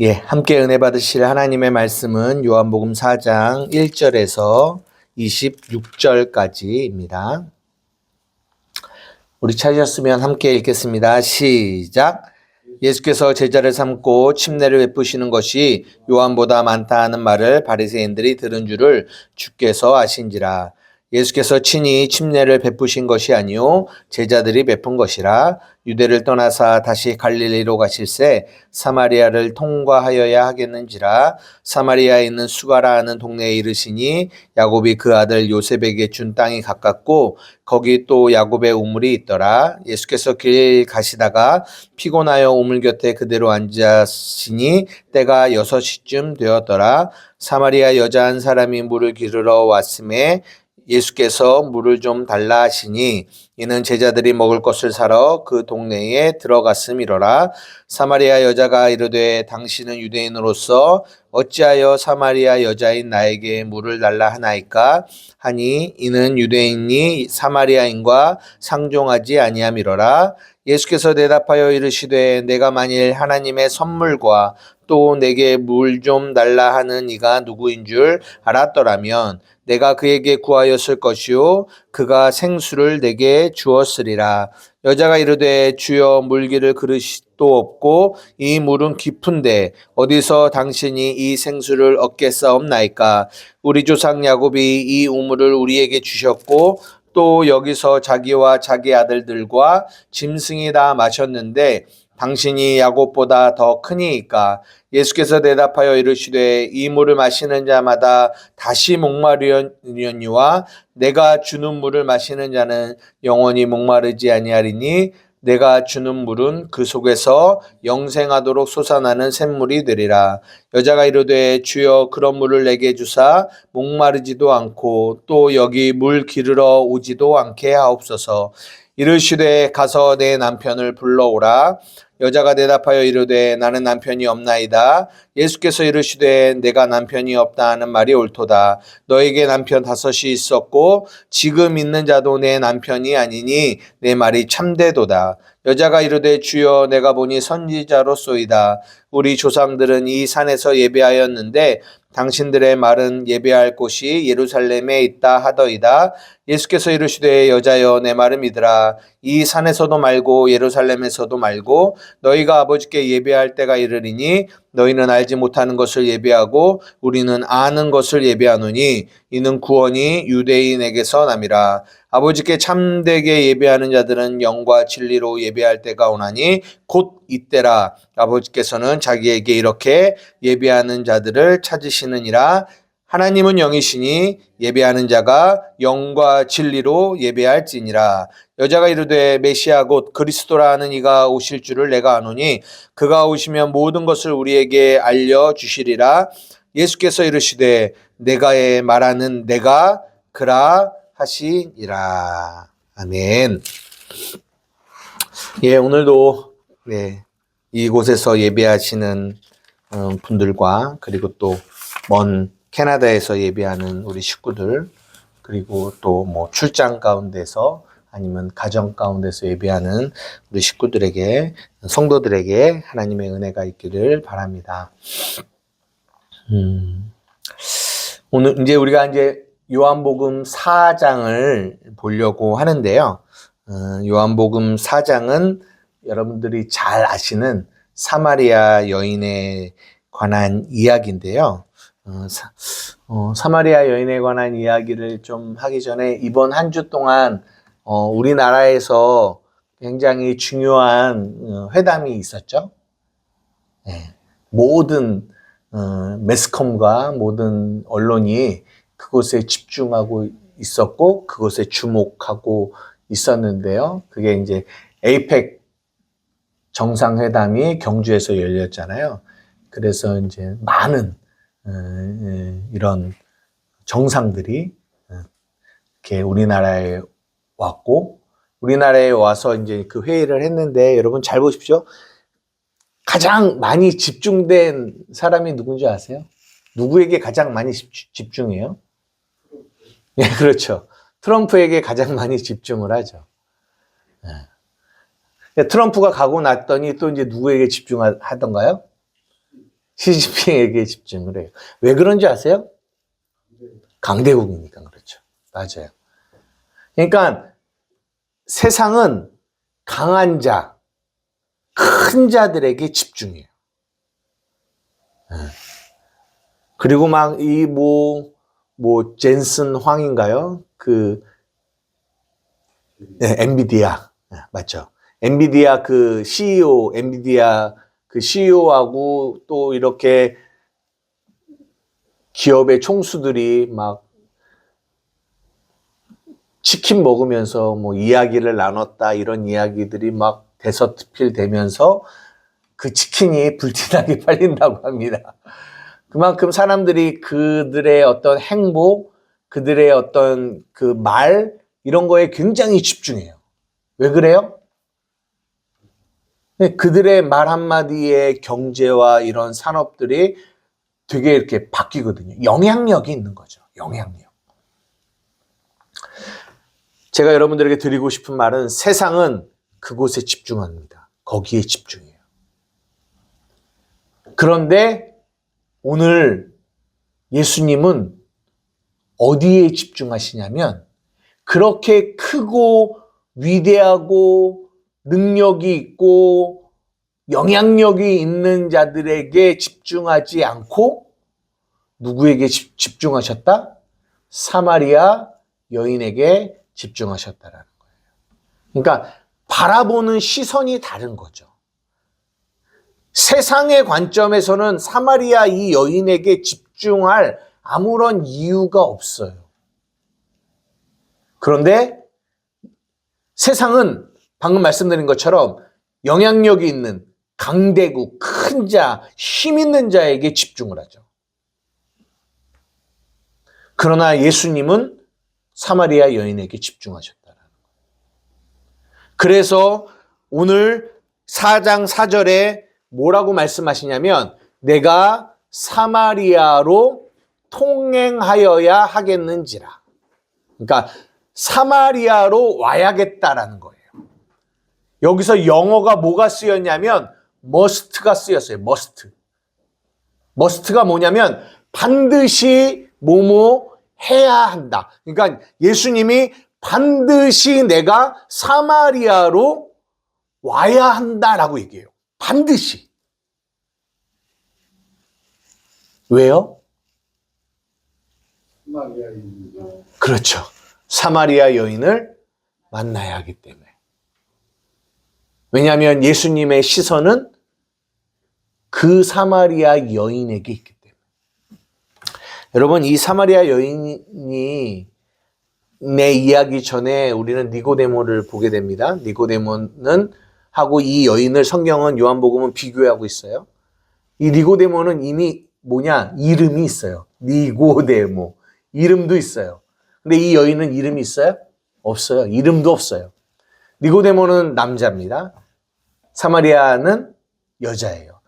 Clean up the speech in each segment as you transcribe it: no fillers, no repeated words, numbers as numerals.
예, 함께 은혜 받으실 하나님의 말씀은 요한복음 4장 1절에서 26절까지입니다. 우리 찾으셨으면 함께 읽겠습니다. 시작. 예수께서 제자를 삼고 침례를 베푸시는 것이 요한보다 많다 하는 말을 바리새인들이 들은 줄을 주께서 아신지라. 예수께서 친히 침례를 베푸신 것이 아니요 제자들이 베푼 것이라. 유대를 떠나사 다시 갈릴리로 가실새 사마리아를 통과하여야 하겠는지라. 사마리아에 있는 수가라 하는 동네에 이르시니 야곱이 그 아들 요셉에게 준 땅이 가깝고 거기 또 야곱의 우물이 있더라. 예수께서 길 가시다가 피곤하여 우물 곁에 그대로 앉으시니 때가 6시쯤 되었더라. 사마리아 여자 한 사람이 물을 기르러 왔음에 예수께서 물을 좀 달라 하시니 이는 제자들이 먹을 것을 사러 그 동네에 들어갔음이로라. 사마리아 여자가 이르되 당신은 유대인으로서 어찌하여 사마리아 여자인 나에게 물을 달라 하나이까 하니 이는 유대인이 사마리아인과 상종하지 아니함이로라. 예수께서 대답하여 이르시되 내가 만일 하나님의 선물과 또 내게 물 좀 달라 하는 이가 누구인 줄 알았더라면 내가 그에게 구하였을 것이요 그가 생수를 내게 주었으리라. 여자가 이르되 주여 물기를 그릇도 없고 이 물은 깊은데 어디서 당신이 이 생수를 얻겠사옵나이까. 우리 조상 야곱이 이 우물을 우리에게 주셨고 또 여기서 자기와 자기 아들들과 짐승이 다 마셨는데 당신이 야곱보다 더 크니이까. 예수께서 대답하여 이르시되 이 물을 마시는 자마다 다시 목마르려니와 내가 주는 물을 마시는 자는 영원히 목마르지 아니하리니 내가 주는 물은 그 속에서 영생하도록 솟아나는 샘물이 되리라. 여자가 이르되 주여 그런 물을 내게 주사 목마르지도 않고 또 여기 물 기르러 오지도 않게 하옵소서. 이르시되 가서 내 남편을 불러오라. 여자가 대답하여 이르되 나는 남편이 없나이다. 예수께서 이르시되 내가 남편이 없다 하는 말이 옳도다. 너에게 남편 5이 있었고 지금 있는 자도 내 남편이 아니니 내 말이 참되도다. 여자가 이르되 주여 내가 보니 선지자로소이다. 우리 조상들은 이 산에서 예배하였는데 당신들의 말은 예배할 곳이 예루살렘에 있다 하더이다. 예수께서 이르시되 여자여 내 말을 믿으라. 이 산에서도 말고 예루살렘에서도 말고 너희가 아버지께 예배할 때가 이르리니 너희는 알지 못하는 것을 예배하고 우리는 아는 것을 예배하노니 이는 구원이 유대인에게서 남이라. 아버지께 참되게 예배하는 자들은 영과 진리로 예배할 때가 오나니 곧 이때라. 아버지께서는 자기에게 이렇게 예배하는 자들을 찾으시느니라. 하나님은 영이시니 예배하는 자가 영과 진리로 예배할지니라. 여자가 이르되 메시아 곧 그리스도라 하는 이가 오실 줄을 내가 아노니 그가 오시면 모든 것을 우리에게 알려주시리라. 예수께서 이르시되 내가 말하는 내가 그라 하시니라. 아멘. 예, 오늘도 이곳에서 예배하시는 분들과 그리고 또 먼 캐나다에서 예배하는 우리 식구들 그리고 또 뭐 출장 가운데서 아니면 가정 가운데서 예배하는 우리 식구들에게 성도들에게 하나님의 은혜가 있기를 바랍니다. 오늘 우리가 요한복음 4장을 보려고 하는데요. 요한복음 4장은 여러분들이 잘 아시는 사마리아 여인에 관한 이야기인데요. 사마리아 여인에 관한 이야기를 좀 하기 전에 이번 한 주 동안 우리나라에서 굉장히 중요한 회담이 있었죠. 네. 모든 매스컴과 모든 언론이 그곳에 집중하고 있었고 그곳에 주목하고 있었는데요. 그게 이제 에이펙 정상회담이 경주에서 열렸잖아요. 그래서 이제 많은 이런 정상들이 이렇게 우리나라에 왔고 우리나라에 와서 이제 그 회의를 했는데 여러분 잘 보십시오. 가장 많이 집중된 사람이 누군지 아세요? 누구에게 가장 많이 집중해요? 네, 그렇죠. 트럼프에게 가장 많이 집중을 하죠. 트럼프가 가고 났더니 또 이제 누구에게 집중하던가요? 시진핑에게 집중을 해요. 왜 그런지 아세요? 강대국이니까 그렇죠. 맞아요. 그러니까 세상은 강한 자, 큰 자들에게 집중해요. 그리고 막 이 젠슨 황인가요? 엔비디아. 맞죠. 엔비디아 CEO, 엔비디아 CEO하고 또 이렇게 기업의 총수들이 막 치킨 먹으면서 이야기를 나눴다 이런 이야기들이 막 대서특필되면서 그 치킨이 불티나게 팔린다고 합니다. 그만큼 사람들이 그들의 어떤 행보, 그들의 어떤 말 이런 거에 굉장히 집중해요. 왜 그래요? 그들의 말 한마디에 경제와 이런 산업들이 되게 이렇게 바뀌거든요. 영향력이 있는 거죠. 영향력. 제가 여러분들에게 드리고 싶은 말은 세상은 그곳에 집중합니다. 거기에 집중해요. 그런데 오늘 예수님은 어디에 집중하시냐면 그렇게 크고 위대하고 능력이 있고 영향력이 있는 자들에게 집중하지 않고 누구에게 집중하셨다? 사마리아 여인에게 집중하셨다라는 거예요. 그러니까 바라보는 시선이 다른 거죠. 세상의 관점에서는 사마리아 이 여인에게 집중할 아무런 이유가 없어요. 그런데 세상은 방금 말씀드린 것처럼 영향력이 있는 강대국, 큰 자, 힘 있는 자에게 집중을 하죠. 그러나 예수님은 사마리아 여인에게 집중하셨다는 거예요. 그래서 오늘 4장 4절에 뭐라고 말씀하시냐면 내가 사마리아로 통행하여야 하겠는지라. 그러니까 사마리아로 와야겠다라는 거예요. 여기서 영어가 뭐가 쓰였냐면 must가 쓰였어요. must가 뭐냐면 반드시 뭐뭐 해야 한다. 그러니까 예수님이 반드시 내가 사마리아로 와야 한다라고 얘기해요. 반드시. 왜요? 그렇죠. 사마리아 여인을 만나야 하기 때문에. 왜냐하면 예수님의 시선은 그 사마리아 여인에게 있기 때문에. 여러분, 이 사마리아 여인이 내 이야기 전에 우리는 니고데모를 보게 됩니다. 니고데모는 하고 이 여인을 성경은 요한복음은 비교하고 있어요. 이 니고데모는 이미 이름이 있어요. 니고데모. 이름도 있어요. 근데 이 여인은 이름이 있어요? 없어요. 이름도 없어요. 니고데모는 남자입니다. 사마리아는 여자예요.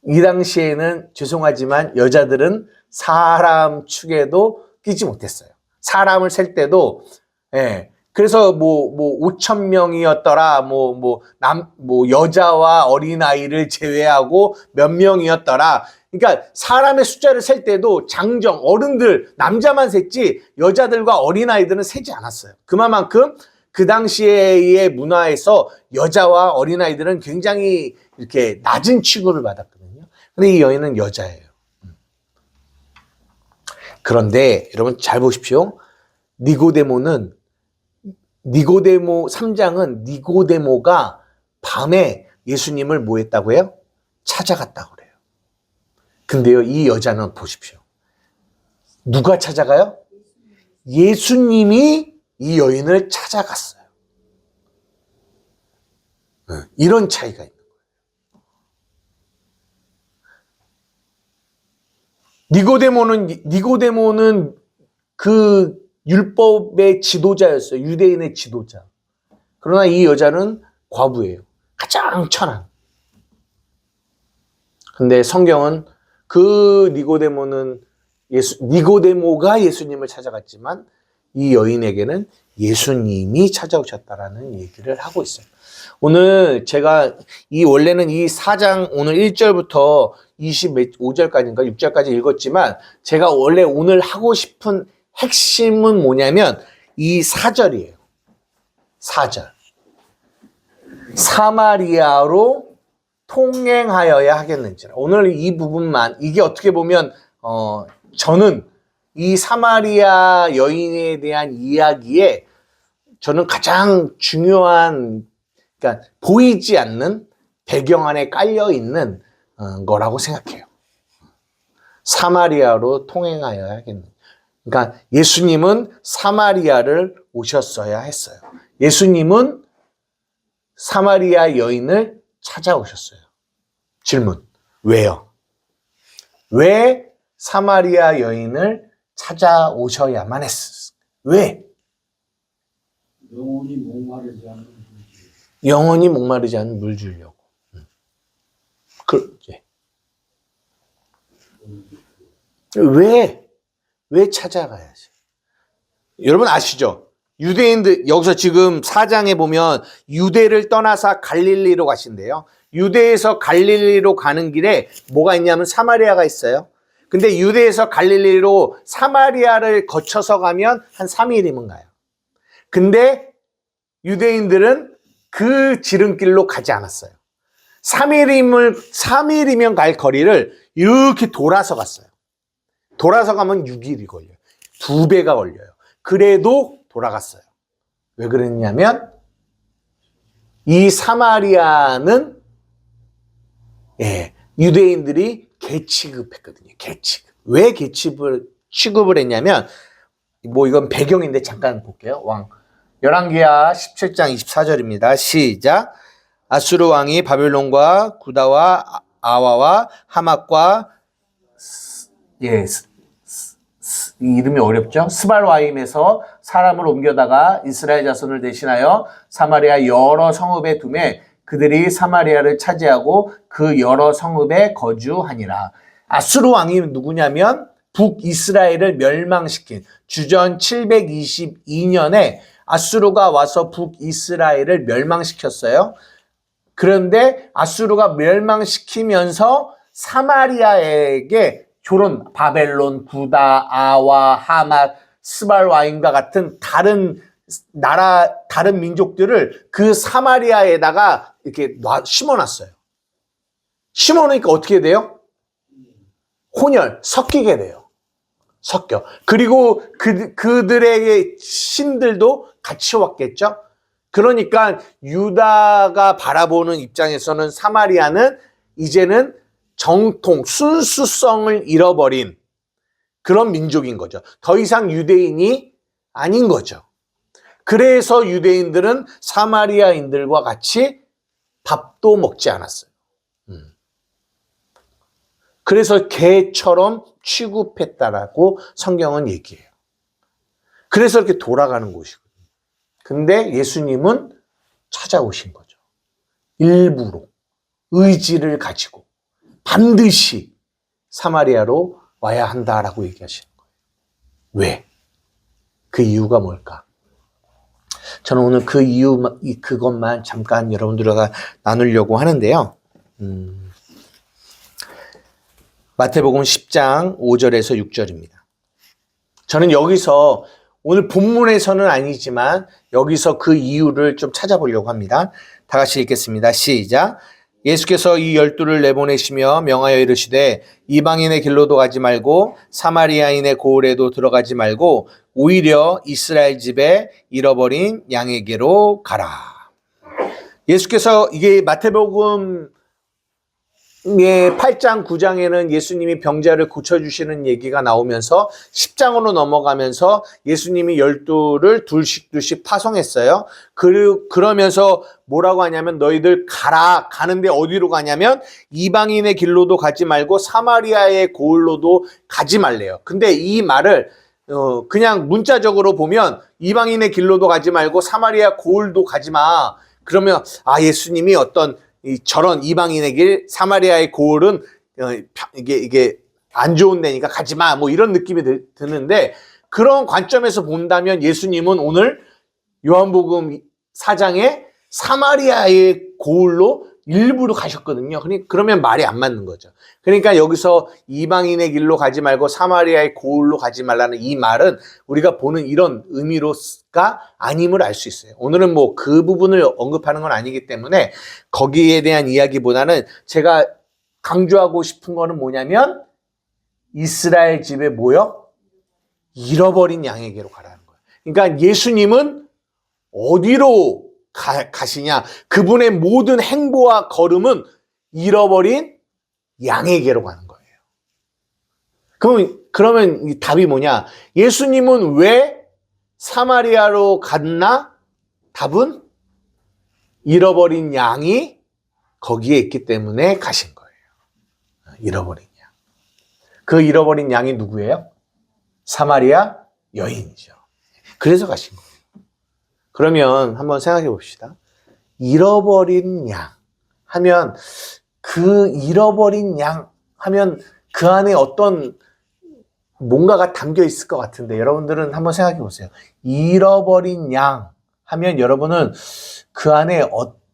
이 당시에는 죄송하지만 여자들은 사람 축에도 끼지 못했어요. 사람을 셀 때도, 그래서 5천 명이었더라, 여자와 어린아이를 제외하고 몇 명이었더라. 그러니까 사람의 숫자를 셀 때도 장정, 어른들, 남자만 셌지 여자들과 어린아이들은 세지 않았어요. 그만큼 그 당시의 문화에서 여자와 어린아이들은 굉장히 이렇게 낮은 취급을 받았거든요. 근데 이 여인은 여자예요. 그런데 여러분 잘 보십시오. 니고데모 3장은 니고데모가 밤에 예수님을 뭐 했다고 해요? 찾아갔다고 그래요. 근데요, 이 여자는 보십시오. 누가 찾아가요? 예수님이 이 여인을 찾아갔어요. 이런 차이가 있는 거예요. 니고데모는 그 율법의 지도자였어요. 유대인의 지도자. 그러나 이 여자는 과부예요. 가장 천한. 근데 성경은 그 니고데모가 예수님을 찾아갔지만 이 여인에게는 예수님이 찾아오셨다라는 얘기를 하고 있어요. 오늘 제가 원래는 이 4장 오늘 1절부터 25절까지인가 6절까지 읽었지만 제가 원래 오늘 하고 싶은 핵심은 뭐냐면 이 4절이에요. 4절. 사마리아로 통행하여야 하겠는지라. 오늘 이 부분만, 이게 어떻게 보면 저는 이 사마리아 여인에 대한 이야기에 저는 가장 중요한, 그러니까 보이지 않는 배경 안에 깔려 있는 거라고 생각해요. 사마리아로 통행하여야 하겠는. 그러니까 예수님은 사마리아를 오셨어야 했어요. 예수님은 사마리아 여인을 찾아오셨어요. 질문. 왜요? 왜 사마리아 여인을 찾아오셔야만 했어? 왜? 영혼이 목마르지 않은 물질. 영혼이 목마르지 않은 물 주려고. 왜 찾아가야지? 여러분 아시죠? 유대인들, 여기서 지금 4장에 보면 유대를 떠나서 갈릴리로 가신대요. 유대에서 갈릴리로 가는 길에 뭐가 있냐면 사마리아가 있어요. 근데 유대에서 갈릴리로 사마리아를 거쳐서 가면 한 3일이면 가요. 근데 유대인들은 그 지름길로 가지 않았어요. 3일이면 갈 거리를 이렇게 돌아서 갔어요. 돌아서 가면 6일이 걸려요. 2배가 걸려요. 그래도 돌아갔어요. 왜 그랬냐면 이 사마리아는 유대인들이 개취급했거든요. 개취급. 왜 취급을 했냐면 뭐 이건 배경인데 잠깐 볼게요. 열왕기하 17장 24절입니다. 시작. 아수르 왕이 바벨론과 구다와 아와와 하맛과 이 이름이 어렵죠? 스발와임에서 사람을 옮겨다가 이스라엘 자손을 대신하여 사마리아 여러 성읍에 두매 그들이 사마리아를 차지하고 그 여러 성읍에 거주하니라. 아수르 왕이 누구냐면 북이스라엘을 멸망시킨 주전 722년에 아수르가 와서 북이스라엘을 멸망시켰어요. 그런데 아수르가 멸망시키면서 사마리아에게 조론, 바벨론, 구다, 아와, 하맛, 스발와임과 같은 다른 나라, 다른 민족들을 그 사마리아에다가 이렇게 심어놨어요. 심어놓으니까 어떻게 돼요? 혼혈, 섞이게 돼요. 섞여. 그리고 그들의 신들도 같이 왔겠죠? 그러니까 유다가 바라보는 입장에서는 사마리아는 이제는 정통, 순수성을 잃어버린 그런 민족인 거죠. 더 이상 유대인이 아닌 거죠. 그래서 유대인들은 사마리아인들과 같이 밥도 먹지 않았어요. 그래서 개처럼 취급했다라고 성경은 얘기해요. 그래서 이렇게 돌아가는 곳이거든요. 근데 예수님은 찾아오신 거죠. 일부러 의지를 가지고 반드시 사마리아로 와야 한다라고 얘기하시는 거예요. 왜? 그 이유가 뭘까? 저는 오늘 그 이유, 그것만 잠깐 여러분들과 나누려고 하는데요. 마태복음 10장 5절에서 6절입니다. 저는 여기서 오늘 본문에서는 아니지만 여기서 그 이유를 좀 찾아보려고 합니다. 다 같이 읽겠습니다. 시작. 예수께서 이 12를 내보내시며 명하여 이르시되 이방인의 길로도 가지 말고 사마리아인의 고을에도 들어가지 말고 오히려 이스라엘 집에 잃어버린 양에게로 가라. 예수께서 이게 마태복음 8장 9장에는 예수님이 병자를 고쳐주시는 얘기가 나오면서 10장으로 넘어가면서 예수님이 12를 둘씩 파송했어요. 그러면서 뭐라고 하냐면 너희들 가라. 가는데 어디로 가냐면 이방인의 길로도 가지 말고 사마리아의 고을로도 가지 말래요. 근데 이 말을 그냥 문자적으로 보면 이방인의 길로도 가지 말고 사마리아 고을도 가지 마. 그러면 예수님이 어떤 저런 이방인의 길, 사마리아의 고을은 이게 안 좋은 데니까 가지 마. 뭐 이런 느낌이 드는데 그런 관점에서 본다면 예수님은 오늘 요한복음 4장에 사마리아의 고을로 일부러 가셨거든요. 그러면 말이 안 맞는 거죠. 그러니까 여기서 이방인의 길로 가지 말고 사마리아의 고을로 가지 말라는 이 말은 우리가 보는 이런 의미로가 아님을 알 수 있어요. 오늘은 뭐 그 부분을 언급하는 건 아니기 때문에 거기에 대한 이야기보다는 제가 강조하고 싶은 거는 뭐냐면 이스라엘 집에 모여 잃어버린 양에게로 가라는 거예요. 그러니까 예수님은 어디로 가시냐? 그분의 모든 행보와 걸음은 잃어버린 양에게로 가는 거예요. 그러면 이 답이 뭐냐? 예수님은 왜 사마리아로 갔나? 답은 잃어버린 양이 거기에 있기 때문에 가신 거예요. 잃어버린 양. 그 잃어버린 양이 누구예요? 사마리아 여인이죠. 그래서 가신 거예요. 그러면 한번 생각해 봅시다. 잃어버린 양 하면 그 잃어버린 양 하면 그 안에 어떤 뭔가가 담겨 있을 것 같은데 여러분들은 한번 생각해 보세요. 잃어버린 양 하면 여러분은 그 안에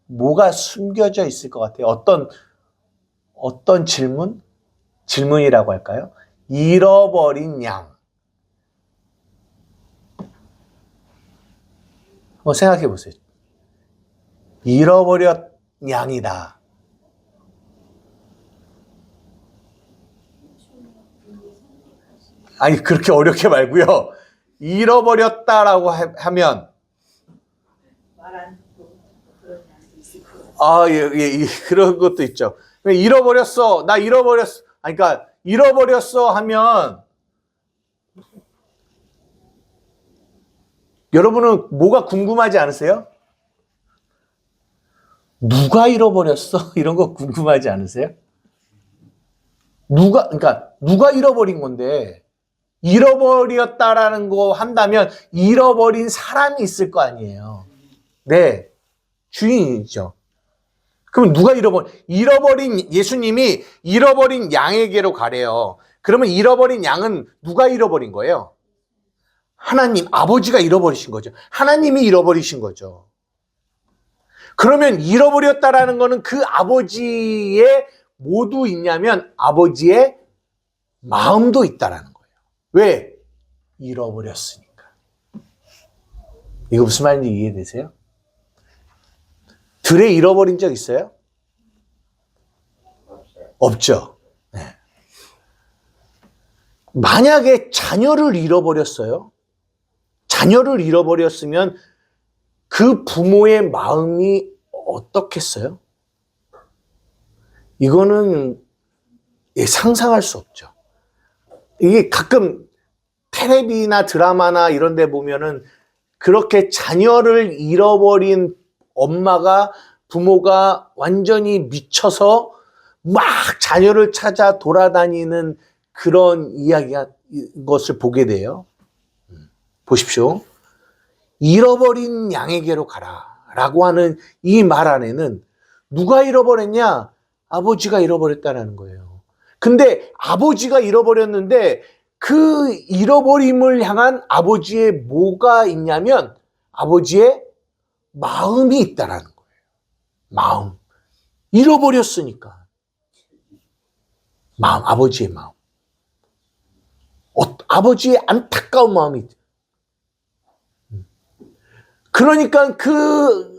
뭐가 숨겨져 있을 것 같아요? 어떤 질문이라고 할까요? 잃어버린 양. 한번 생각해 보세요. 잃어버렸 양이다. 아니, 그렇게 어렵게 말고요. 잃어버렸다라고 하면 그런 것도 있죠. 잃어버렸어. 나 잃어버렸어. 그러니까 잃어버렸어 하면 여러분은 뭐가 궁금하지 않으세요? 누가 잃어버렸어? 이런 거 궁금하지 않으세요? 누가 잃어버린 건데, 잃어버렸다라는 거 한다면 잃어버린 사람이 있을 거 아니에요. 네, 주인이죠. 그럼 누가 예수님이 잃어버린 양에게로 가래요. 그러면 잃어버린 양은 누가 잃어버린 거예요? 하나님, 아버지가 잃어버리신 거죠. 하나님이 잃어버리신 거죠. 그러면 잃어버렸다라는 거는 그 아버지의 모두 있냐면 아버지의 마음도 있다라는 거예요. 왜? 잃어버렸으니까. 이거 무슨 말인지 이해되세요? 들에 잃어버린 적 있어요? 없죠. 네. 만약에 자녀를 잃어버렸어요? 자녀를 잃어버렸으면 그 부모의 마음이 어떻겠어요? 이거는 상상할 수 없죠. 이게 가끔 텔레비나 드라마나 이런 데 보면은 그렇게 자녀를 잃어버린 부모가 완전히 미쳐서 막 자녀를 찾아 돌아다니는 그런 것을 보게 돼요. 보십시오. 잃어버린 양에게로 가라 라고 하는 이 말 안에는 누가 잃어버렸냐? 아버지가 잃어버렸다는 거예요. 근데 아버지가 잃어버렸는데 그 잃어버림을 향한 아버지의 뭐가 있냐면 아버지의 마음이 있다라는 거예요. 마음. 잃어버렸으니까. 마음, 아버지의 마음. 아버지의 안타까운 마음이 있죠. 그러니까 그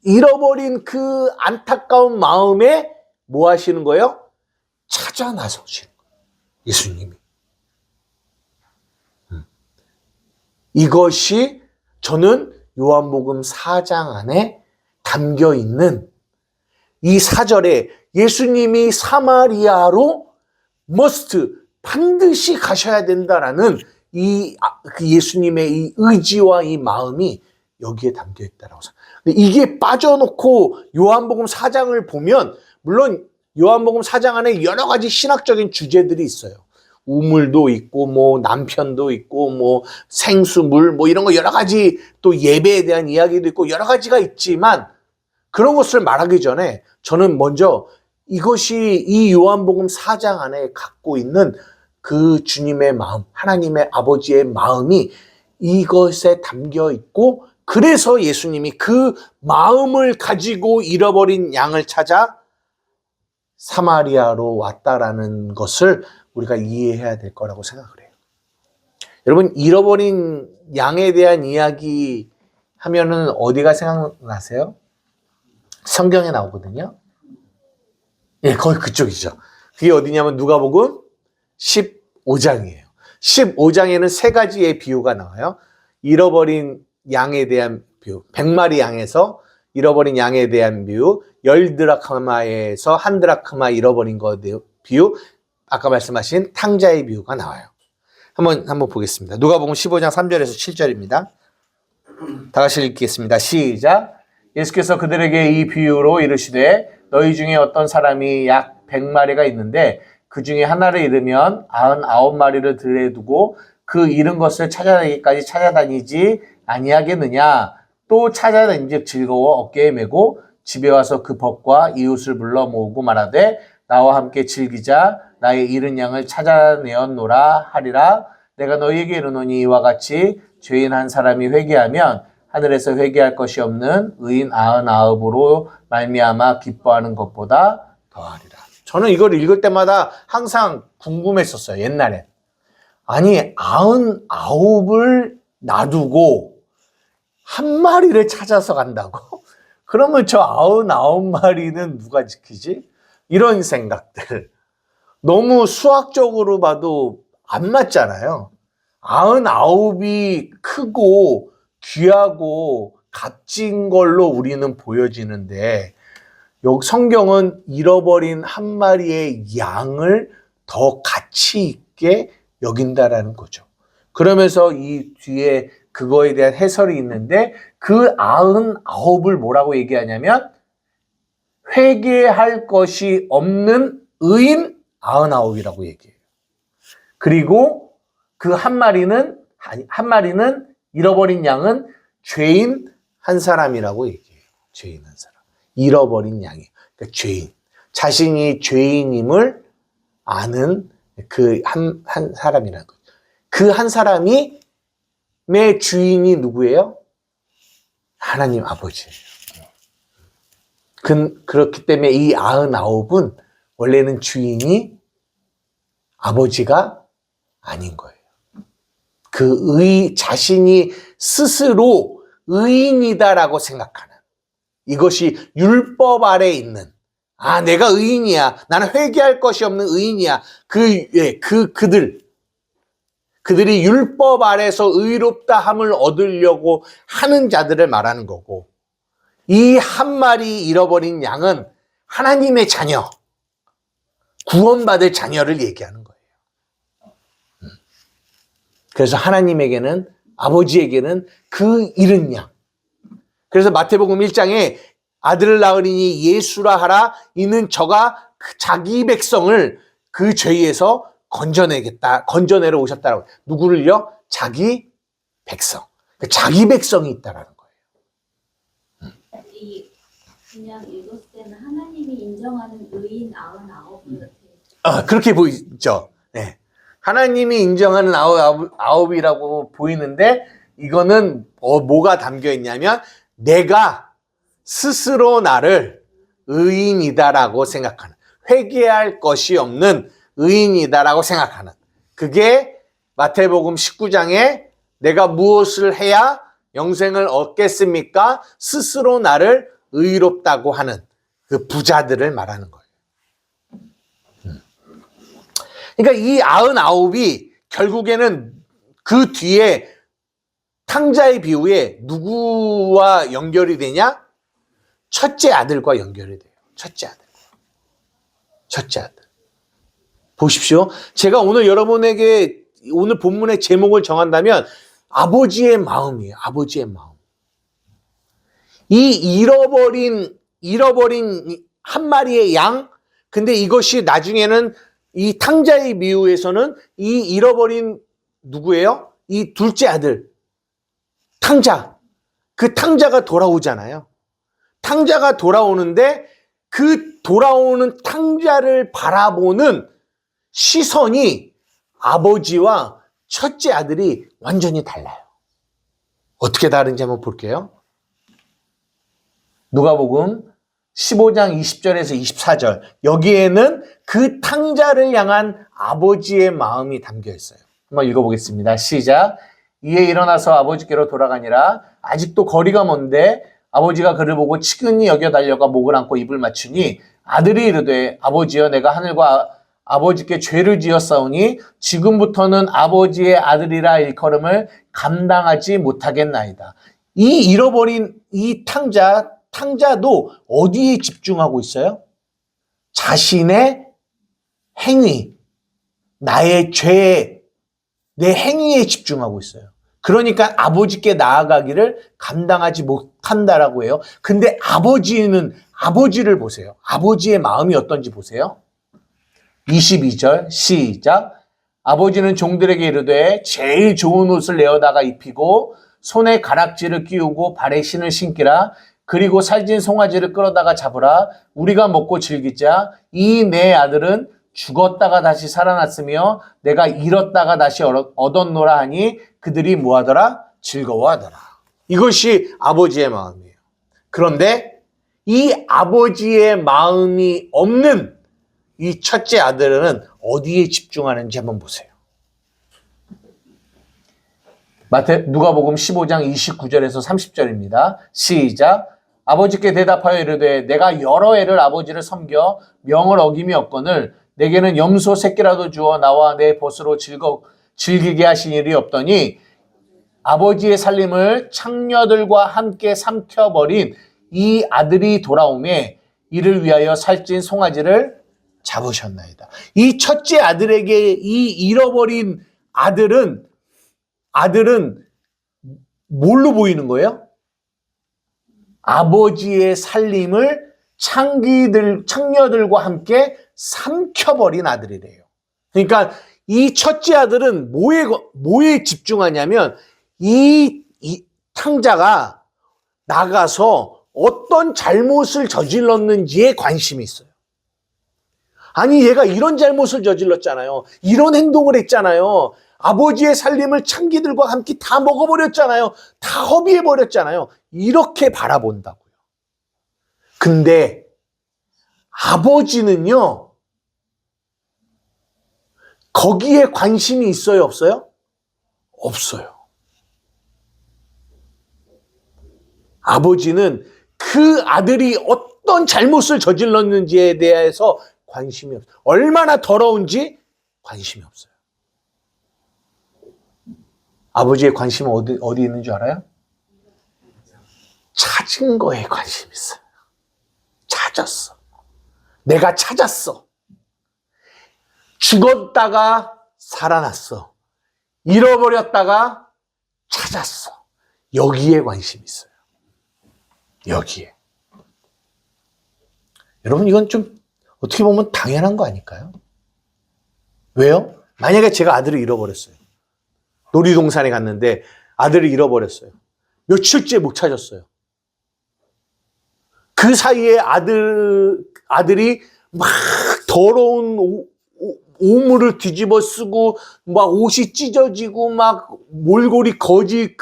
잃어버린 그 안타까운 마음에 뭐 하시는 거예요? 찾아 나서시는 거예요. 예수님이. 이것이 저는 요한복음 4장 안에 담겨 있는 이 4절에 예수님이 사마리아로 반드시 가셔야 된다라는 그 예수님의 이 의지와 이 마음이 여기에 담겨 있다라고 생각합니다. 이게 빠져놓고 요한복음 4장을 보면 물론 요한복음 4장 안에 여러 가지 신학적인 주제들이 있어요. 우물도 있고 뭐 남편도 있고 뭐 생수물 뭐 이런 거 여러 가지 또 예배에 대한 이야기도 있고 여러 가지가 있지만 그런 것을 말하기 전에 저는 먼저 이것이 이 요한복음 4장 안에 갖고 있는 그 주님의 마음, 하나님의 아버지의 마음이 이것에 담겨 있고, 그래서 예수님이 그 마음을 가지고 잃어버린 양을 찾아 사마리아로 왔다라는 것을 우리가 이해해야 될 거라고 생각을 해요. 여러분, 잃어버린 양에 대한 이야기 하면은 어디가 생각나세요? 성경에 나오거든요. 예, 거의 그쪽이죠. 그게 어디냐면 누가복음 15장이에요. 15장에는 세 가지의 비유가 나와요. 잃어버린 양에 대한 비유, 100마리 양에서 잃어버린 양에 대한 비유, 10드라크마에서 1드라크마 잃어버린 거 비유, 아까 말씀하신 탕자의 비유가 나와요. 한번 보겠습니다. 누가복음 15장 3절에서 7절입니다. 다 같이 읽겠습니다. 시작. 예수께서 그들에게 이 비유로 이르시되 너희 중에 어떤 사람이 약 100마리가 있는데 그 중에 하나를 잃으면 99마리를 들에 두고 그 잃은 것을 찾아내기까지 찾아다니지 아니하겠느냐. 또 찾아낸즉 즐거워 어깨에 메고 집에 와서 그 벗과 이웃을 불러 모으고 말하되 나와 함께 즐기자. 나의 잃은 양을 찾아내었노라 하리라. 내가 너희에게 이르노니 이와 같이 죄인 한 사람이 회개하면 하늘에서 회개할 것이 없는 의인 99으로 말미암아 기뻐하는 것보다 더하리라. 저는 이걸 읽을 때마다 항상 궁금했었어요. 옛날에. 아니 99을 놔두고 한 마리를 찾아서 간다고? 그러면 저 99마리는 누가 지키지? 이런 생각들. 너무 수학적으로 봐도 안 맞잖아요. 99이 크고 귀하고 값진 걸로 우리는 보여지는데 여기 성경은 잃어버린 한 마리의 양을 더 가치 있게 여긴다라는 거죠. 그러면서 이 뒤에 그거에 대한 해설이 있는데 그 99을 뭐라고 얘기하냐면 회개할 것이 없는 의인 99이라고 얘기해요. 그리고 그 한 마리는 잃어버린 양은 죄인 한 사람이라고 얘기해요. 죄인 한 사람. 잃어버린 양이에요. 그러니까 죄인. 자신이 죄인임을 아는 그 한 사람이라는 거죠. 그 한 사람이 내 주인이 누구예요? 하나님 아버지예요. 그렇기 때문에 이 99은 원래는 주인이 아버지가 아닌 거예요. 자신이 스스로 의인이다라고 생각하는, 이것이 율법 아래 있는, 내가 의인이야. 나는 회개할 것이 없는 의인이야. 그들이 율법 아래서 의롭다함을 얻으려고 하는 자들을 말하는 거고, 이 한 마리 잃어버린 양은 하나님의 자녀, 구원받을 자녀를 얘기하는 거예요. 그래서 하나님에게는, 아버지에게는 그 잃은 양. 그래서 마태복음 1장에 아들을 낳으리니 예수라 하라. 이는 저가 자기 백성을 그 죄에서 건져내러 오셨다라고. 누구를요? 자기 백성. 자기 백성이 있다라는 거예요. 그냥 읽었을 때는 하나님이 인정하는 의인 99. 그렇게 보이죠. 네. 하나님이 인정하는 99이라고 보이는데 이거는 뭐가 담겨 있냐면 내가 스스로 나를 의인이다라고 생각하는, 회개할 것이 없는 의인이다라고 생각하는, 그게 마태복음 19장에 내가 무엇을 해야 영생을 얻겠습니까? 스스로 나를 의롭다고 하는 그 부자들을 말하는 거예요. 그러니까 이 99이 결국에는 그 뒤에 탕자의 비유에 누구와 연결이 되냐? 첫째 아들과 연결이 돼요. 첫째 아들. 보십시오. 제가 오늘 여러분에게 오늘 본문의 제목을 정한다면 아버지의 마음이에요. 아버지의 마음. 이 잃어버린 한 마리의 양, 근데 이것이 나중에는 이 탕자의 비유에서는 이 잃어버린 누구예요? 이 둘째 아들, 탕자. 그 탕자가 돌아오잖아요. 탕자가 돌아오는데 그 돌아오는 탕자를 바라보는 시선이 아버지와 첫째 아들이 완전히 달라요. 어떻게 다른지 한번 볼게요. 누가복음 15장 20절에서 24절. 여기에는 그 탕자를 향한 아버지의 마음이 담겨 있어요. 한번 읽어보겠습니다. 시작. 이에 일어나서 아버지께로 돌아가니라. 아직도 거리가 먼데 아버지가 그를 보고 치근히 여겨 달려가 목을 안고 입을 맞추니 아들이 이르되 아버지여 내가 하늘과 아버지께 죄를 지었사오니 지금부터는 아버지의 아들이라 일컬음을 감당하지 못하겠나이다. 이 잃어버린 이 탕자도 어디에 집중하고 있어요? 자신의 행위, 나의 죄, 내 행위에 집중하고 있어요. 그러니까 아버지께 나아가기를 감당하지 못한다라고 해요. 근데 아버지를 보세요. 아버지의 마음이 어떤지 보세요. 22절 시작. 아버지는 종들에게 이르되 제일 좋은 옷을 내어다가 입히고 손에 가락지를 끼우고 발에 신을 신기라. 그리고 살진 송아지를 끌어다가 잡으라. 우리가 먹고 즐기자. 이 내 아들은 죽었다가 다시 살아났으며 내가 잃었다가 다시 얻었노라 하니 그들이 뭐하더라? 즐거워하더라. 이것이 아버지의 마음이에요. 그런데 이 아버지의 마음이 없는 이 첫째 아들은 어디에 집중하는지 한번 보세요. 누가복음 15장 29절에서 30절입니다. 시작. 아버지께 대답하여 이르되 내가 여러 해를 아버지를 섬겨 명을 어김이 없거늘 내게는 염소 새끼라도 주어 나와 내 벗으로 즐기게 하신 일이 없더니 아버지의 살림을 창녀들과 함께 삼켜버린 이 아들이 돌아오매 이를 위하여 살찐 송아지를 잡으셨나이다. 이 첫째 아들에게 이 잃어버린 아들은 뭘로 보이는 거예요? 아버지의 살림을 창녀들과 함께 삼켜버린 아들이래요. 그러니까 이 첫째 아들은 뭐에 집중하냐면 이 탕자가 나가서 어떤 잘못을 저질렀는지에 관심이 있어요. 아니 얘가 이런 잘못을 저질렀잖아요. 이런 행동을 했잖아요. 아버지의 살림을 창기들과 함께 다 먹어버렸잖아요. 다 허비해버렸잖아요. 이렇게 바라본다고요. 근데 아버지는요. 거기에 관심이 있어요? 없어요? 없어요. 아버지는 그 아들이 어떤 잘못을 저질렀는지에 대해서 관심이 없어요. 얼마나 더러운지 관심이 없어요. 아버지의 관심은 어디 있는 줄 알아요? 찾은 거에 관심이 있어요. 찾았어. 내가 찾았어. 죽었다가 살아났어. 잃어버렸다가 찾았어. 여기에 관심이 있어요. 여기에. 여러분 이건 좀 어떻게 보면 당연한 거 아닐까요? 왜요? 만약에 제가 아들을 잃어버렸어요. 놀이동산에 갔는데 아들을 잃어버렸어요. 며칠째 못 찾았어요. 그 사이에 아들이 막 더러운 오물을 뒤집어 쓰고 막 옷이 찢어지고 막 몰골이 거지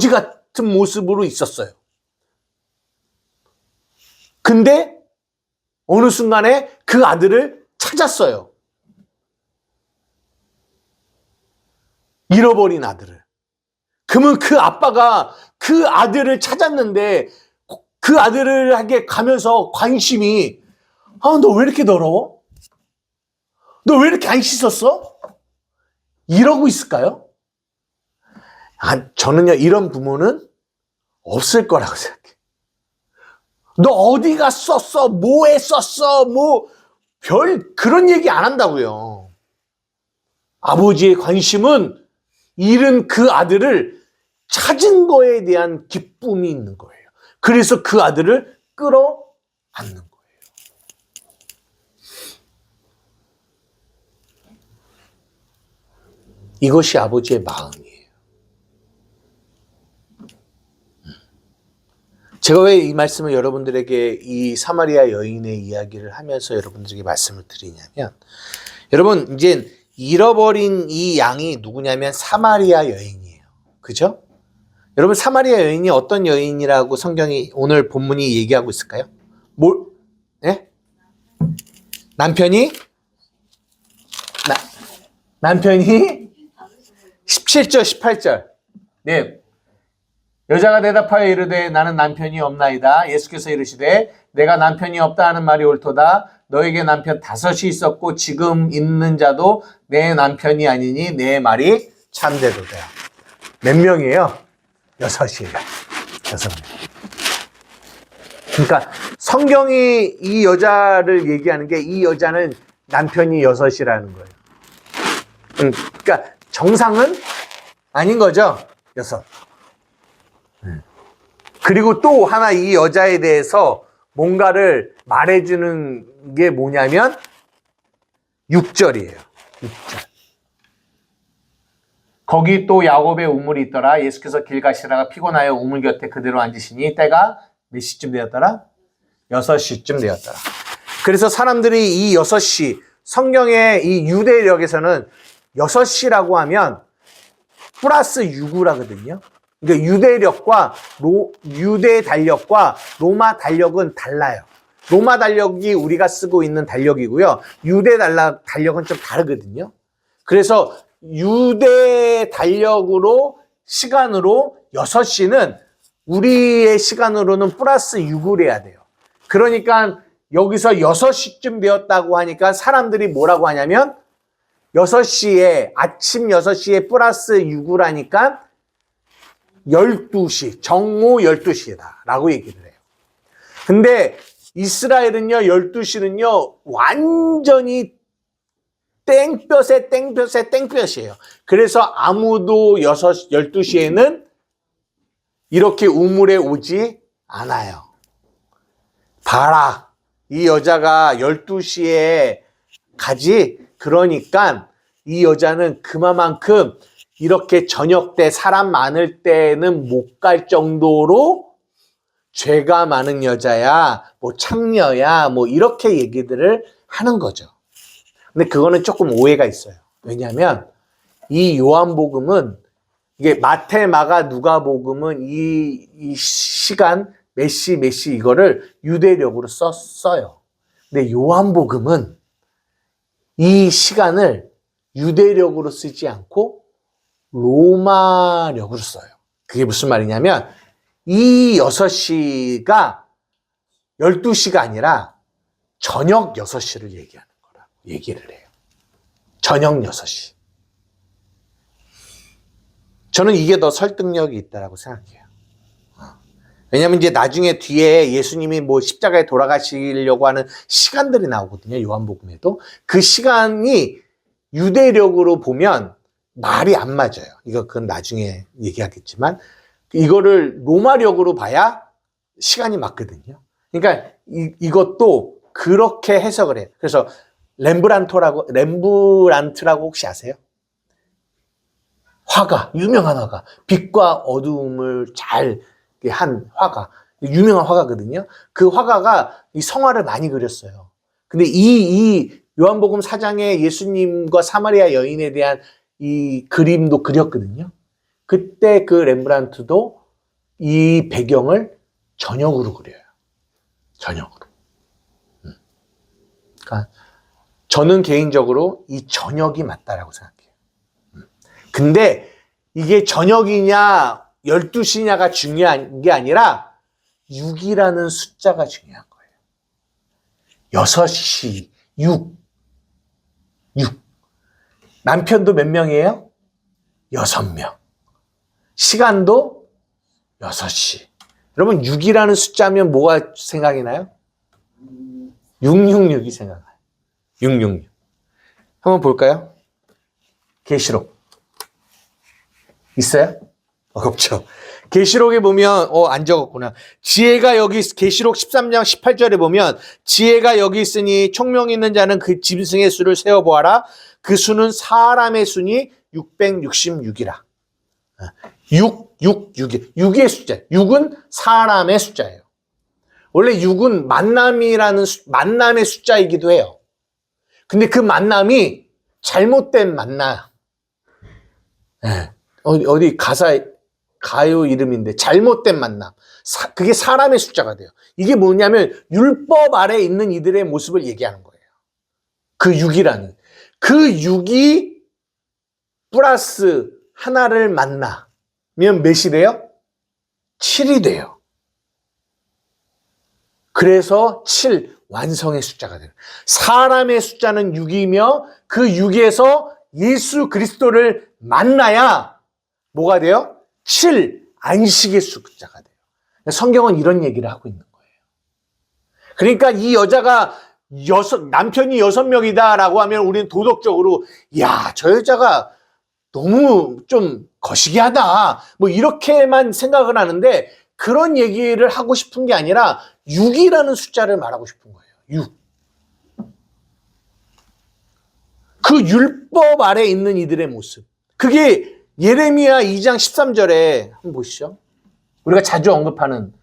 같은 모습으로 있었어요. 근데 어느 순간에 그 아들을 찾았어요. 잃어버린 아들을. 그러면 그 아빠가 그 아들을 찾았는데 그 아들에게 가면서 관심이 너 왜 이렇게 더러워? 너 왜 이렇게 안 씻었어? 이러고 있을까요? 저는요 이런 부모는 없을 거라고 생각해요. 너 어디 갔었어? 뭐 했었어? 그런 얘기 안 한다고요. 아버지의 관심은 잃은 그 아들을 찾은 거에 대한 기쁨이 있는 거예요. 그래서 그 아들을 끌어안는 거예요. 이것이 아버지의 마음이에요. 제가 왜 이 말씀을 여러분들에게 이 사마리아 여인의 이야기를 하면서 여러분들에게 말씀을 드리냐면, 여러분 이제 잃어버린 이 양이 누구냐면 사마리아 여인이에요. 그죠? 여러분 사마리아 여인이 어떤 여인이라고 성경이 오늘 본문이 얘기하고 있을까요? 뭘? 예? 남편이 17절 18절. 네. 여자가 대답하여 이르되 나는 남편이 없나이다. 예수께서 이르시되 내가 남편이 없다 하는 말이 옳도다. 너에게 남편 5이 있었고 지금 있는 자도 내 남편이 아니니 내 말이 참되도다. 몇 명이에요? 6이에요. 6명. 그러니까 성경이 이 여자를 얘기하는 게 이 여자는 남편이 6이라는 거예요. 그러니까 정상은 아닌 거죠. 6. 그리고 또 하나 이 여자에 대해서 뭔가를 말해주는 게 뭐냐면 6절이에요. 6절. 거기 또 야곱의 우물이 있더라. 예수께서 길 가시다가 피곤하여 우물 곁에 그대로 앉으시니 때가 몇 시쯤 되었더라? 6시쯤 되었더라. 그래서 사람들이 이 6시, 성경의 이 유대력에서는 6시라고 하면 플러스 6이라거든요. 그러니까 유대 달력과 로마 달력은 달라요. 로마 달력이 우리가 쓰고 있는 달력이고요. 유대 달력은 좀 다르거든요. 그래서 유대 달력으로 시간으로 6시는 우리의 시간으로는 플러스 6을 해야 돼요. 그러니까 여기서 6시쯤 되었다고 하니까 사람들이 뭐라고 하냐면 6시에 아침 6시에 플러스 6을 하니까 12시, 정오 12시다 라고 얘기를 해요. 근데 이스라엘은요 12시는요 완전히 땡볕이에요. 그래서 아무도 12시에는 이렇게 우물에 오지 않아요. 봐라, 이 여자가 12시에 가지. 그러니까 이 여자는 그만큼 이렇게 저녁 때 사람 많을 때는 못 갈 정도로 죄가 많은 여자야, 뭐 창녀야, 뭐 이렇게 얘기들을 하는 거죠. 근데 그거는 조금 오해가 있어요. 왜냐하면 이 요한복음은 이게 마태, 마가, 누가복음은 이 시간 몇 시 이거를 유대력으로 써요. 근데 요한복음은 이 시간을 유대력으로 쓰지 않고 로마력으로 써요. 그게 무슨 말이냐면 이 6시가 12시가 아니라 저녁 6시를 얘기하는 거라고 얘기를 해요. 저녁 6시. 저는 이게 더 설득력이 있다고 생각해요. 왜냐하면 이제 나중에 뒤에 예수님이 뭐 십자가에 돌아가시려고 하는 시간들이 나오거든요. 요한복음에도. 그 시간이 유대력으로 보면 말이 안 맞아요. 그건 나중에 얘기하겠지만 이거를 로마력으로 봐야 시간이 맞거든요. 그러니까 이것도 그렇게 해석을 해요. 그래서 렘브란트라고 혹시 아세요? 화가, 유명한 화가, 빛과 어두움을 잘 한 화가, 유명한 화가거든요. 그 화가가 이 성화를 많이 그렸어요. 근데 이 요한복음 4장에 예수님과 사마리아 여인에 대한 이 그림도 그렸거든요. 그때 그 렘브란트도 이 배경을 저녁으로 그려요. 저녁으로. 그러니까 저는 개인적으로 이 저녁이 맞다라고 생각해요. 근데 이게 저녁이냐 12시냐가 중요한 게 아니라 6이라는 숫자가 중요한 거예요. 6시, 6. 남편도 몇 명이에요? 6명. 시간도 6시. 여러분 6이라는 숫자면 뭐가 생각이 나요? 666이 생각나요. 666. 한번 볼까요? 계시록. 있어요? 없죠. 계시록에 보면 안 적었구나. 지혜가 여기 계시록 13장 18절에 보면 지혜가 여기 있으니 총명 있는 자는 그 짐승의 수를 세어 보아라. 그 수는 사람의 수니 666이라. 6의 숫자. 6은 사람의 숫자예요. 원래 6은 만남의 숫자이기도 해요. 근데 그 만남이 잘못된 만남. 어디 가사에 가요 이름인데 잘못된 만남. 그게 사람의 숫자가 돼요. 이게 뭐냐면 율법 아래 있는 이들의 모습을 얘기하는 거예요. 그 6이라는. 그 6이 플러스 하나를 만나면 몇이 돼요? 7이 돼요. 그래서 7, 완성의 숫자가 돼요. 사람의 숫자는 6이며 그 6에서 예수 그리스도를 만나야 뭐가 돼요? 7, 안식의 숫자가 돼요. 성경은 이런 얘기를 하고 있는 거예요. 그러니까 이 여자가 남편이 6명이다라고 하면 우리는 도덕적으로 야, 저 여자가 너무 좀 거시기하다. 뭐 이렇게만 생각을 하는데 그런 얘기를 하고 싶은 게 아니라 6이라는 숫자를 말하고 싶은 거예요. 6. 그 율법 아래 있는 이들의 모습. 그게 예레미야 2장 13절에 한번 보시죠. 우리가 자주 언급하는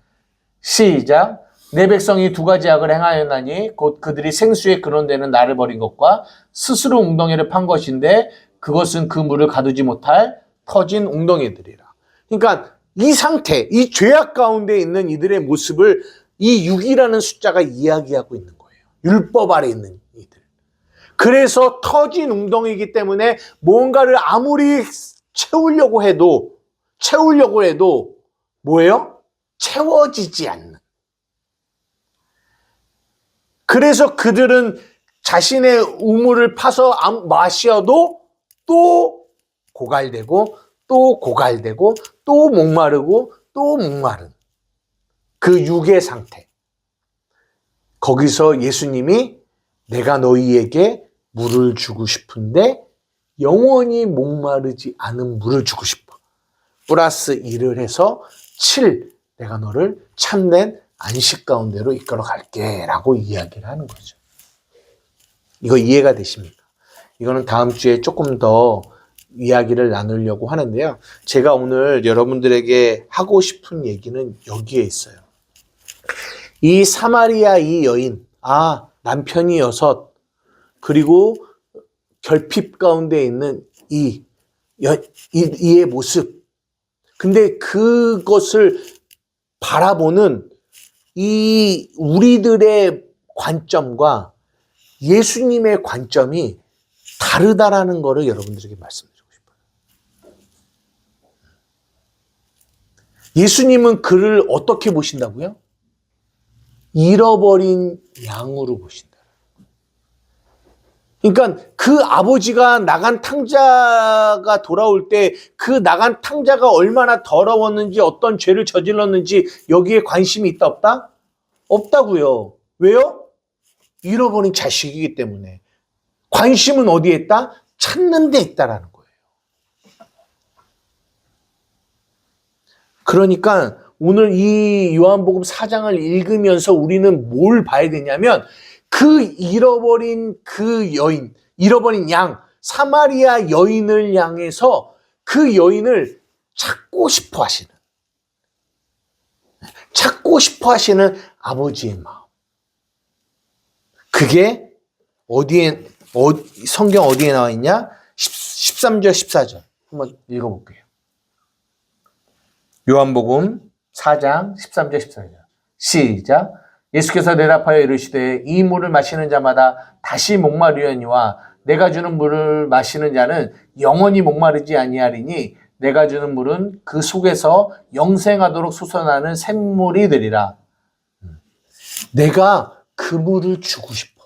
시작. 내 백성이 두 가지 악을 행하였나니 곧 그들이 생수에 근원되는 나를 버린 것과 스스로 웅덩이를 판 것인데 그것은 그 물을 가두지 못할 터진 웅덩이들이라. 그러니까 이 상태, 이 죄악 가운데 있는 이들의 모습을 이 6이라는 숫자가 이야기하고 있는 거예요. 율법 아래 있는 이들. 그래서 터진 웅덩이이기 때문에 뭔가를 아무리 채우려고 해도 뭐예요? 채워지지 않는. 그래서 그들은 자신의 우물을 파서 마셔도 또 고갈되고 또 고갈되고 또 목마르고 또 목마른 그 육의 상태. 거기서 예수님이 내가 너희에게 물을 주고 싶은데 영원히 목마르지 않은 물을 주고 싶어. 플러스 1을 해서 7, 내가 너를 참된 안식 가운데로 이끌어 갈게 라고 이야기를 하는 거죠. 이거 이해가 되십니까? 이거는 다음 주에 조금 더 이야기를 나누려고 하는데요. 제가 오늘 여러분들에게 하고 싶은 얘기는 여기에 있어요. 이 사마리아 이 여인, 남편이 6, 그리고 결핍 가운데 있는 이의 모습. 근데 그것을 바라보는 이 우리들의 관점과 예수님의 관점이 다르다라는 것을 여러분들에게 말씀드리고 싶어요. 예수님은 그를 어떻게 보신다고요? 잃어버린 양으로 보신다. 그러니까 그 아버지가 나간 탕자가 돌아올 때 그 나간 탕자가 얼마나 더러웠는지 어떤 죄를 저질렀는지 여기에 관심이 있다 없다? 없다고요. 왜요? 잃어버린 자식이기 때문에. 관심은 어디에 있다? 찾는 데 있다라는 거예요. 그러니까 오늘 이 요한복음 4장을 읽으면서 우리는 뭘 봐야 되냐면 그 잃어버린 그 여인, 잃어버린 양, 사마리아 여인을 향해서 그 여인을 찾고 싶어 하시는 아버지의 마음. 그게 성경 어디에 나와 있냐? 13절, 14절. 한번 읽어볼게요. 요한복음 4장 13절, 14절. 시작. 예수께서 대답하여 이르시되 이 물을 마시는 자마다 다시 목마르려니와 내가 주는 물을 마시는 자는 영원히 목마르지 아니하리니 내가 주는 물은 그 속에서 영생하도록 솟아나는 샘물이 되리라. 내가 그 물을 주고 싶어.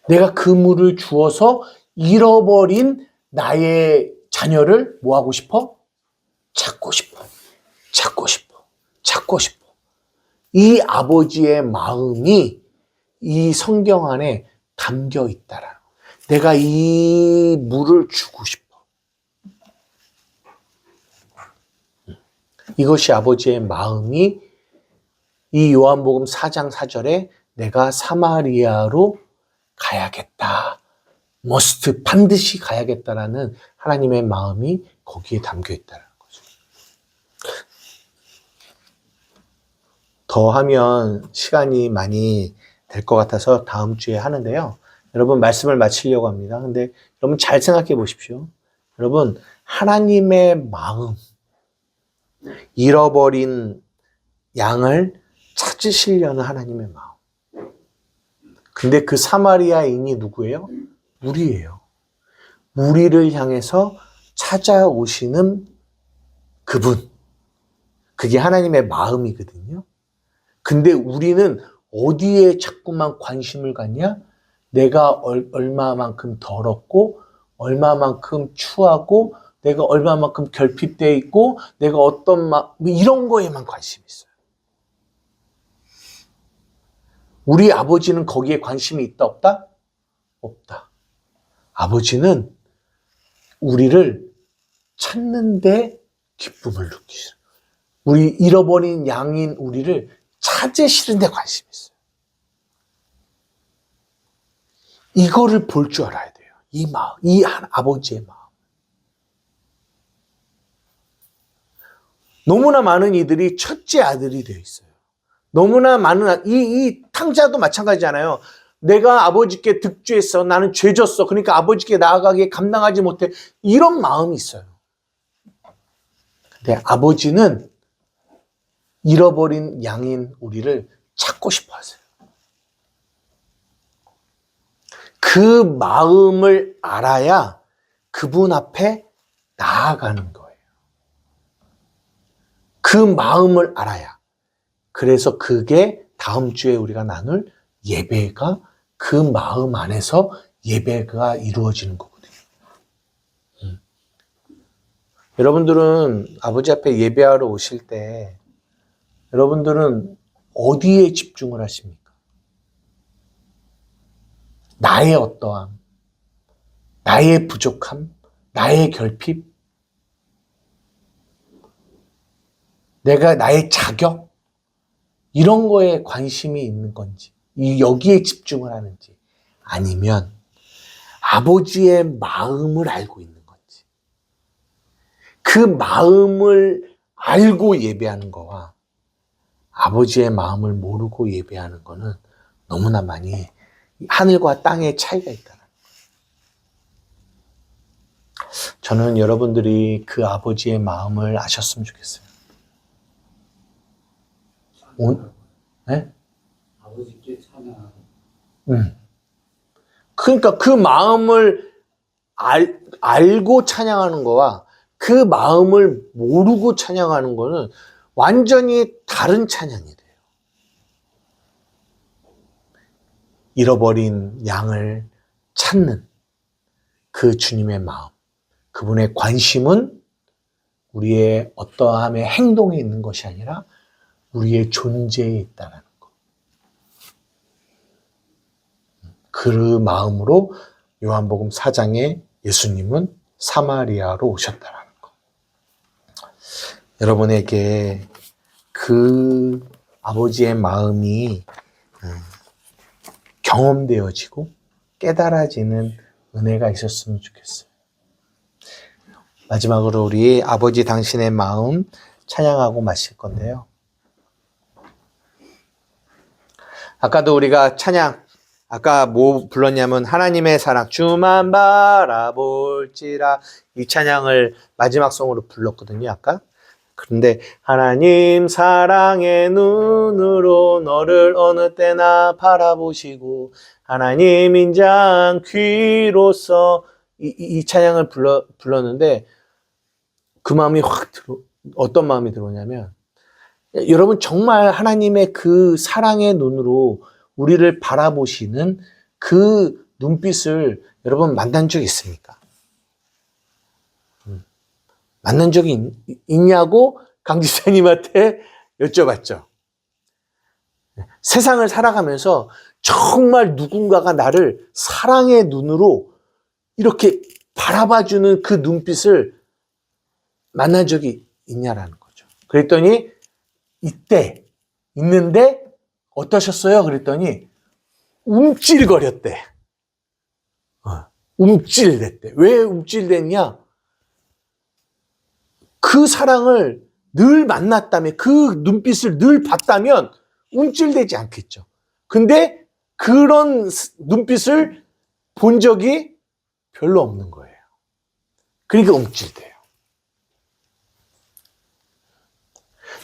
내가 그 물을 주어서 잃어버린 나의 자녀를 뭐 하고 싶어? 찾고 싶어. 이 아버지의 마음이 이 성경 안에 담겨 있다라는 거예요. 내가 이 물을 주고 싶어. 이것이 아버지의 마음이 이 요한복음 4장 4절에 내가 사마리아로 가야겠다. 반드시 가야겠다라는 하나님의 마음이 거기에 담겨 있다는 거죠. 더 하면 시간이 많이 될 것 같아서 다음 주에 하는데요. 여러분 말씀을 마치려고 합니다. 근데 여러분 잘 생각해 보십시오. 여러분 하나님의 마음, 잃어버린 양을 찾으시려는 하나님의 마음. 근데 그 사마리아인이 누구예요? 우리예요. 우리를 향해서 찾아오시는 그분. 그게 하나님의 마음이거든요. 근데 우리는 어디에 자꾸만 관심을 갖냐? 내가 얼마만큼 더럽고, 얼마만큼 추하고, 내가 얼마만큼 결핍되어 있고, 내가 어떤 이런 거에만 관심이 있어요. 우리 아버지는 거기에 관심이 있다, 없다? 없다. 아버지는 우리를 찾는데 기쁨을 느끼시죠. 우리 잃어버린 양인 우리를 찾으시는 데 관심이 있어요. 이거를 볼 줄 알아야 돼요. 이 마음, 이 아버지의 마음. 너무나 많은 이들이 첫째 아들이 되어 있어요. 너무나 많은, 이 탕자도 마찬가지잖아요. 내가 아버지께 득죄했어. 나는 죄졌어. 그러니까 아버지께 나아가기에 감당하지 못해. 이런 마음이 있어요. 근데 아버지는 잃어버린 양인 우리를 찾고 싶어 하세요. 그 마음을 알아야 그분 앞에 나아가는 거예요. 그 마음을 알아야. 그래서 그게 다음 주에 우리가 나눌 예배가 그 마음 안에서 예배가 이루어지는 거거든요. 여러분들은 아버지 앞에 예배하러 오실 때 여러분들은 어디에 집중을 하십니까? 나의 어떠함, 나의 부족함, 나의 결핍, 나의 자격, 이런 거에 관심이 있는 건지, 여기에 집중을 하는지, 아니면 아버지의 마음을 알고 있는 건지, 그 마음을 알고 예배하는 거와 아버지의 마음을 모르고 예배하는 거는 너무나 많이 하늘과 땅의 차이가 있다는 거예요. 저는 여러분들이 그 아버지의 마음을 아셨으면 좋겠어요. 네? 아버지께 찬양하고. 그러니까 그 마음을 알고 찬양하는 거와 그 마음을 모르고 찬양하는 거는 완전히 다른 찬양이 돼요. 잃어버린 양을 찾는 그 주님의 마음, 그분의 관심은 우리의 어떠함의 행동에 있는 것이 아니라 우리의 존재에 있다는 것. 그 마음으로 요한복음 4장에 예수님은 사마리아로 오셨다는 것. 여러분에게 그 아버지의 마음이 경험되어지고 깨달아지는 은혜가 있었으면 좋겠어요. 마지막으로 우리 아버지 당신의 마음 찬양하고 마실 건데요. 아까도 우리가 찬양, 아까 뭐 불렀냐면 하나님의 사랑, 주만 바라볼지라, 이 찬양을 마지막 송으로 불렀거든요, 아까. 그런데 하나님 사랑의 눈으로 너를 어느 때나 바라보시고 하나님 인자한 귀로서 이 찬양을 불렀는데 그 마음이 어떤 마음이 들어오냐면, 여러분 정말 하나님의 그 사랑의 눈으로 우리를 바라보시는 그 눈빛을 여러분 만난 적 있습니까? 만난 적이 있냐고 강지사님한테 여쭤봤죠. 세상을 살아가면서 정말 누군가가 나를 사랑의 눈으로 이렇게 바라봐주는 그 눈빛을 만난 적이 있냐라는 거죠. 그랬더니 이때 있는데 어떠셨어요? 그랬더니 움찔거렸대. 움찔댔대. 왜 움찔댔냐? 그 사랑을 늘 만났다면, 그 눈빛을 늘 봤다면 움찔대지 않겠죠. 근데 그런 눈빛을 본 적이 별로 없는 거예요. 그러니까 움찔대요.